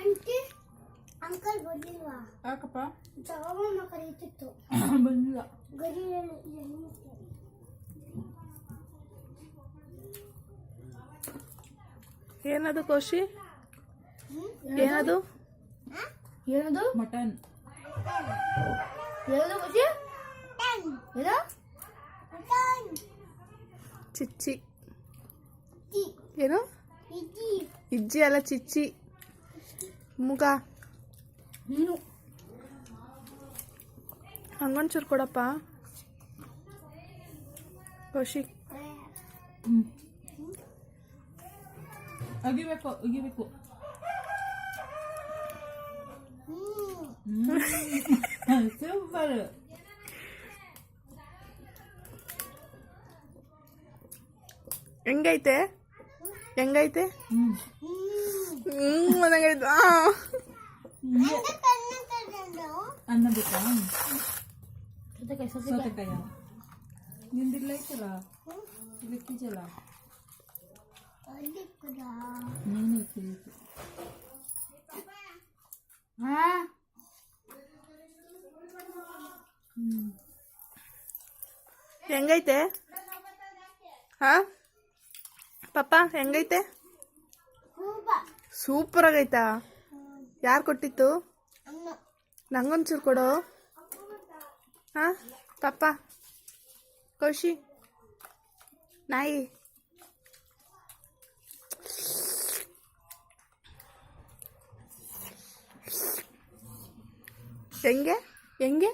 Aunty uncle ಬಂದಿಲ್ವಾ? ಯಾಕಪ್ಪ? ಜಾವಮ್ಮ ಕರೀತಿತ್ತು. ಬಂದಿಲ್ಲ. ಗರಿ ಏನದು ಕೋಶಿ? ಏನದು? ಏನದು? ಮಟನ್. ಏನದು ಕೋಶಿ? ಏನು? ಚಿಚ್ಚಿ. ಏನು? ಇಜ್ಜಿ ಅಲ್ಲ, ಚಿಚ್ಚಿ. ಮುಗ ನೀನು ಹಂಗೊಂಚೂರು ಕೊಡಪ್ಪ ಕೌಶಿಕ್. ಅಗಿಬೇಕು ಅಗಿಬೇಕು. ಸೂಪರ್. ಹೆಂಗೈತೆ? ಹೆಂಗೈತೆ? ಅನ್ನಂಗೈತ. ಅನ್ನ ಬೇಕಾ? ಸೌತೆಕಾಯ ನಿಂದಿರ್ಲ ಐತಲ್ಲ, ಇಲ್ಲಕ್ಕಿಜಲ್ಲ ನೀನು ಇಕ್ಕಿಬೇಕು. ಹೆಂಗೈತೆ? ಹಾ ಪಪ್ಪ ಹೆಂಗೈತೆ? ಸೂಪರ್ ಆಗೈತಾ? ಯಾರು ಕೊಟ್ಟಿತ್ತು? ನಂಗೊಂಚೂರು ಕೊಡು. ಹಾ ಪಪ್ಪ ಕೌಶಿ ನಾಯಿ. ಹೆಂಗೆ ಹೆಂಗೆ?